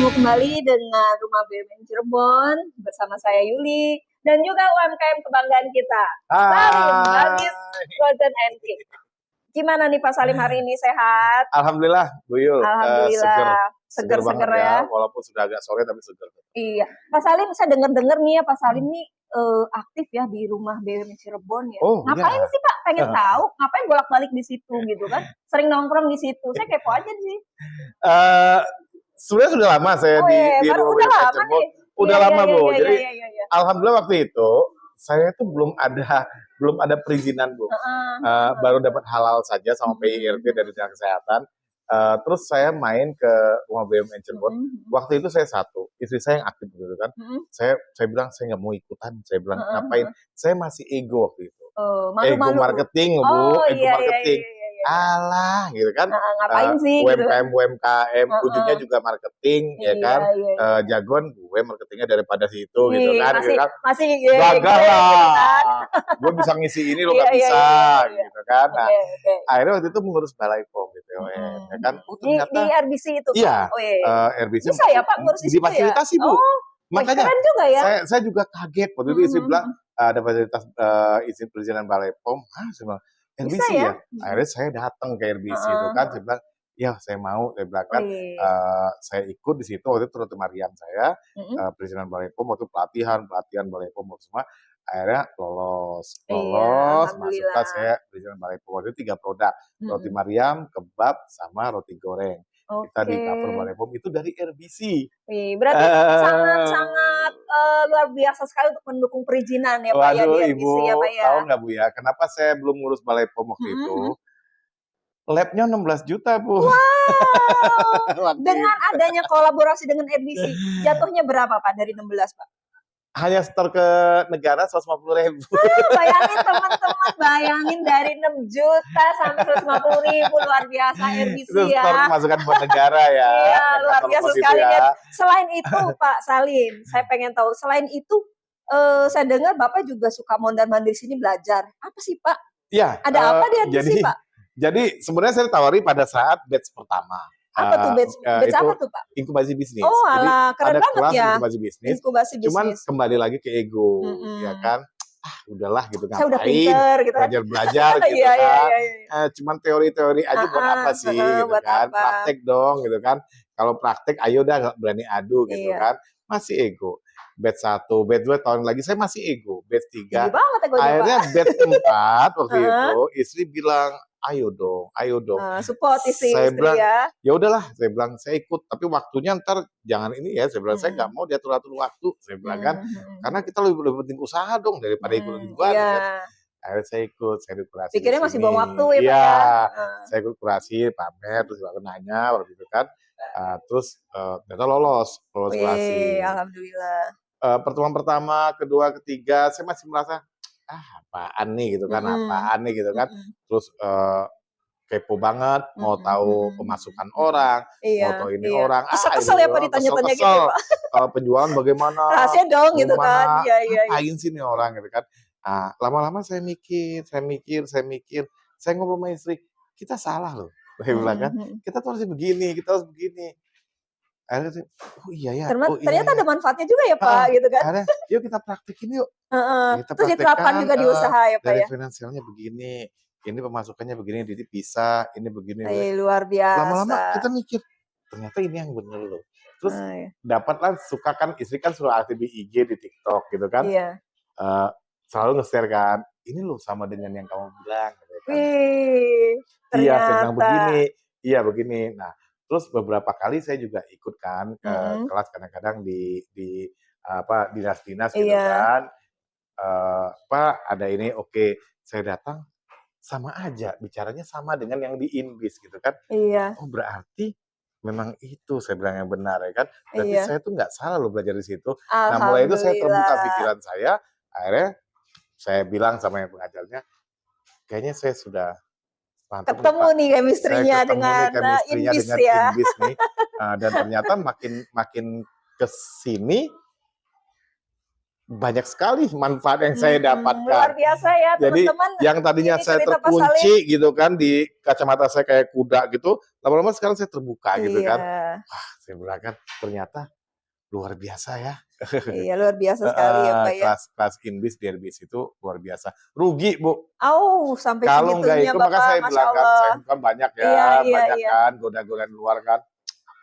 Bertemu kembali dengan Rumah BUMN Cirebon bersama saya Yuli dan juga UMKM kebanggaan kita, Salim Bagis Frozen and Cake. Gimana nih Pak Salim hari ini, sehat? Alhamdulillah, Bu Yul. Alhamdulillah, seger banget ya. Walaupun sudah agak sore tapi seger. Iya, Pak Salim, saya dengar-dengar nih ya Pak Salim nih aktif ya di Rumah BUMN Cirebon ya. Oh, ngapain iya. sih Pak? Pengen tahu, ngapain bolak-balik di situ gitu kan? Sering nongkrong di situ, saya kepo aja sih. Sebenarnya sudah lama saya di baru Rumah udah BUMN lama Cirebon. nih. Udah lama, Bu. Jadi Iya. alhamdulillah waktu itu saya tuh belum ada perizinan, Bu. Baru dapat halal saja sama PIRT dari Dinas Kesehatan. Terus saya main ke Rumah BUMN Cirebon. Waktu itu saya satu, istri saya yang aktif gitu kan. Saya bilang saya nggak mau ikutan. Saya bilang ngapain? Saya masih ego waktu itu. Ego marketing, Bu. Ego marketing. Alah, gitu kan. Ngapain sih? UMKM, ujungnya juga marketing, ya kan. Jagoan gue marketingnya daripada situ, gitu kan. Masih gagal lah. Gue bisa ngisi ini, lo nggak bisa, gitu kan. Nah, akhirnya waktu itu mengurus Balai POM, gitu ya kan. Ternyata di RBC itu? Iya, RBC. Bisa ya Pak ngurus itu ya? Difasilitasi, Bu. Makanya keren juga ya. Saya juga kaget waktu itu istri bilang ada fasilitas izin perizinan Balai POM. Saya bilang RBC ya? Akhirnya saya datang ke RBC itu kan, saya bilang ya saya mau, saya bilang kan saya ikut di situ waktu itu Roti Mariam saya perizinan Balai POM waktu pelatihan Balai POM semua. Akhirnya lolos masuklah saya perizinan Balai POM waktu itu 3 produk, Roti Mariam, kebab sama roti goreng. Kita di cover Balai POM itu dari RBC. Berarti sangat luar biasa sekali untuk mendukung perizinan ya Pak ya di RBC. Ibu, ya Pak ya. Tahu nggak Bu ya, kenapa saya belum ngurus Balai POM waktu itu? Labnya 16 juta, Bu. Wow. Dengan adanya kolaborasi dengan RBC, jatuhnya berapa Pak dari 16 Pak? Hanya setor ke negara 150.000. Bayangin teman-teman, bayangin dari 6 juta sampai 150.000, luar biasa RBC itu ya. Setor pemasukan buat negara ya. Iya, luar biasa sekali ya. Selain itu Pak Salim, saya pengen tahu, selain itu saya dengar Bapak juga suka mondar-mandir sini belajar. Apa sih Pak? Iya. Ada apa di RBC Pak? Jadi sebenarnya saya tawari pada saat batch pertama. Apa tuh batch apa tuh Pak? Inkubasi bisnis. Oh alah, keren ada banget kelas ya. Inkubasi bisnis. Cuman kembali lagi ke ego, ya kan. Udahlah gitu, ngapain. Saya udah pinter gitu kan. Belajar gitu kan. Cuman teori-teori aja buat apa sih gitu kan. Praktek dong gitu kan. Kalau praktek ayo dah berani adu gitu kan. Masih ego. Batch 1, batch 2 tahun lagi saya masih ego. Batch 3. Akhirnya batch 4 waktu itu istri bilang, ayo dong. Support istri saya bilang, ya udahlah, saya bilang saya ikut, tapi waktunya ntar jangan ini ya, saya bilang saya nggak mau diatur-atur waktu, saya bilang kan, karena kita lebih penting usaha dong daripada ikut-ikutan. Kan. Akhirnya saya ikut, saya ikut kurasi. Pikirnya masih buang waktu ya Pak ya? Iya, saya ikut kurasi, pamer, terus aku nanya waktu itu kan, terus ternyata lolos kurasi. Alhamdulillah. Pertemuan pertama, kedua, ketiga, saya masih merasa apaan nih gitu kan, terus kepo banget, mau tahu pemasukan orang, mau tahu ini orang, kesel ya Pak ditanya-tanya gitu Pak. Kalau penjualan bagaimana, rahasia dong gitu kan, ngapain sih nih orang gitu kan. Lama-lama saya mikir, saya ngobrol sama istri, kita salah loh, saya bilang kan, kita tuh harus begini, akhirnya iya ya. Ternyata ada manfaatnya juga ya Pak, gitu kan. Akhirnya, yuk kita praktekin yuk. Terus diterapkan juga di usaha ya Pak dari ya. finansialnya begini, ini pemasukannya begini, jadi bisa, ini begini. Luar biasa. Lama-lama kita mikir, ternyata ini yang bener loh. Terus dapatlah suka kan, istri kan suruh aktif di IG, di TikTok gitu kan. Iya. Selalu nge-share kan, ini loh sama dengan yang kamu bilang. Gitu kan. Ternyata. Iya, saya bilang begini. Nah, terus beberapa kali saya juga ikut kan ke kelas kadang-kadang di dinas-dinas gitu kan. Pak ada ini, oke, saya datang sama aja, bicaranya sama dengan yang di Inbis gitu kan. Iya. Oh berarti memang itu saya bilang yang benar ya kan. Berarti saya tuh nggak salah loh belajar di situ. Nah mulai itu saya terbuka pikiran saya, akhirnya saya bilang sama yang pengajarnya, kayaknya saya sudah ketemu nih chemistry-nya dengan Inbis ya. Nih. Dan ternyata makin kesini banyak sekali manfaat yang saya Luar dapatkan. biasa ya Jadi teman-teman. yang tadinya Ini saya cerita Pak Salim. terkunci gitu kan di kacamata saya kayak kuda gitu, lama-lama sekarang saya terbuka gitu kan. Iya. Wah, saya bilang kan ternyata luar biasa ya. Iya, luar biasa sekali ya Pak ya. Kelas Inbis di Airbis itu luar biasa. Rugi Bu. Sampai Kalau nggak segitunya itu maka Bapak, saya Masya bilang kan, Allah. saya kan banyak ya, Iya, iya, banyak iya. kan goda-goda di luar kan.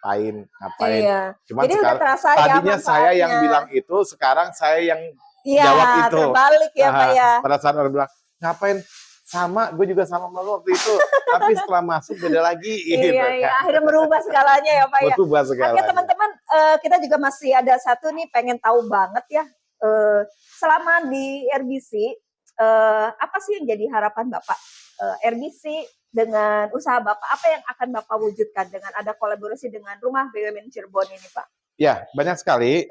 Ngapain. Iya. Cuman Jadi udah sekarang terasa ya tadinya saya yang manfaatnya. bilang itu, sekarang saya yang Iya, jawab itu. terbalik ya Pak ya. Pada saat orang bilang, ngapain? Sama, gue juga sama waktu itu. Tapi setelah masuk beda lagi. Gitu, Iya, iya. kan. Akhirnya merubah segalanya ya Pak ya. Berubah Oke segalanya. teman-teman, kita juga masih ada satu nih pengen tahu banget ya. Selama di RBC, apa sih yang jadi harapan Bapak RBC dengan usaha Bapak? Apa yang akan Bapak wujudkan dengan ada kolaborasi dengan Rumah BUMN Cirebon ini Pak? Ya, banyak sekali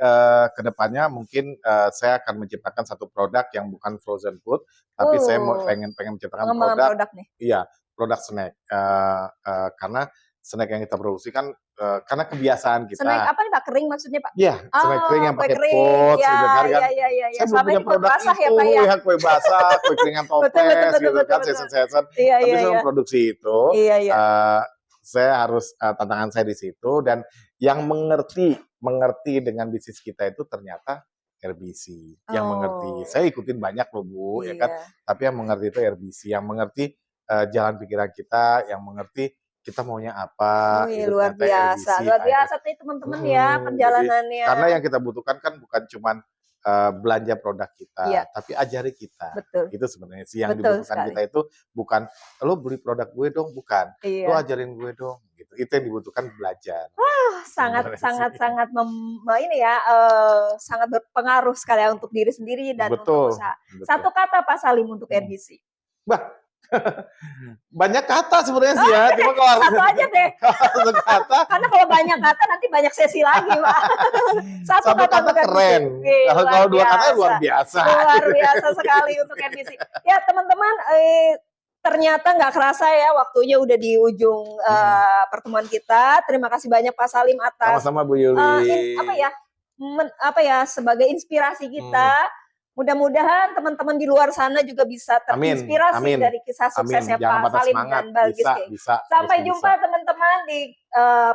ke depannya mungkin saya akan menciptakan satu produk yang bukan frozen food, tapi saya pengen menciptakan produk nih. Iya, produk snack. Karena snack yang kita produksi kan karena kebiasaan kita. Snack apa nih Pak? Kering maksudnya Pak? Iya, snack kering yang pakai kering. pot Ya, gitu kan. Iya. Saya belum punya produk basah, itu, ya, Pak, ya? kue basah, kue keringan toples gitu kan, season. Iya, Tapi iya, saya iya. memproduksi itu. Iya. Saya harus tantangan saya di situ, dan yang mengerti dengan bisnis kita itu ternyata RBC yang mengerti. Saya ikutin banyak loh Bu, ya kan. Tapi yang mengerti itu RBC, yang mengerti jalan pikiran kita, yang mengerti kita maunya apa. Itu luar biasa, luar biasa nih teman-teman ya perjalanannya. Jadi, karena yang kita butuhkan kan bukan cuman belanja produk kita, tapi ajari kita. Betul. Itu sebenarnya sih yang dibutuhkan kita itu bukan lo beli produk gue dong, bukan. Lo ajarin gue dong. Gitu. Itu yang dibutuhkan, belajar. Sangat ini ya, sangat berpengaruh sekali untuk diri sendiri dan untuk usaha. Satu kata Pak Salim untuk RBC. Banyak kata sebenarnya sih ya, cuma kalau satu aja deh. Satu kata. Karena kalau banyak kata nanti banyak sesi lagi, Pak. Satu kata keren. Kalau dua kata luar biasa. Luar biasa sekali untuk RBC. Ya teman-teman, ternyata nggak kerasa ya waktunya udah di ujung pertemuan kita. Terima kasih banyak Pak Salim atas sama-sama Bu Yuli. Sebagai inspirasi kita. Mudah-mudahan teman-teman di luar sana juga bisa terinspirasi dari kisah suksesnya Pak Salim dan Balkis. Sampai jumpa teman-teman di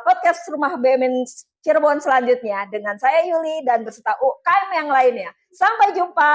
podcast Rumah BUMN Cirebon selanjutnya dengan saya Yuli dan beserta UKM yang lainnya. Sampai jumpa.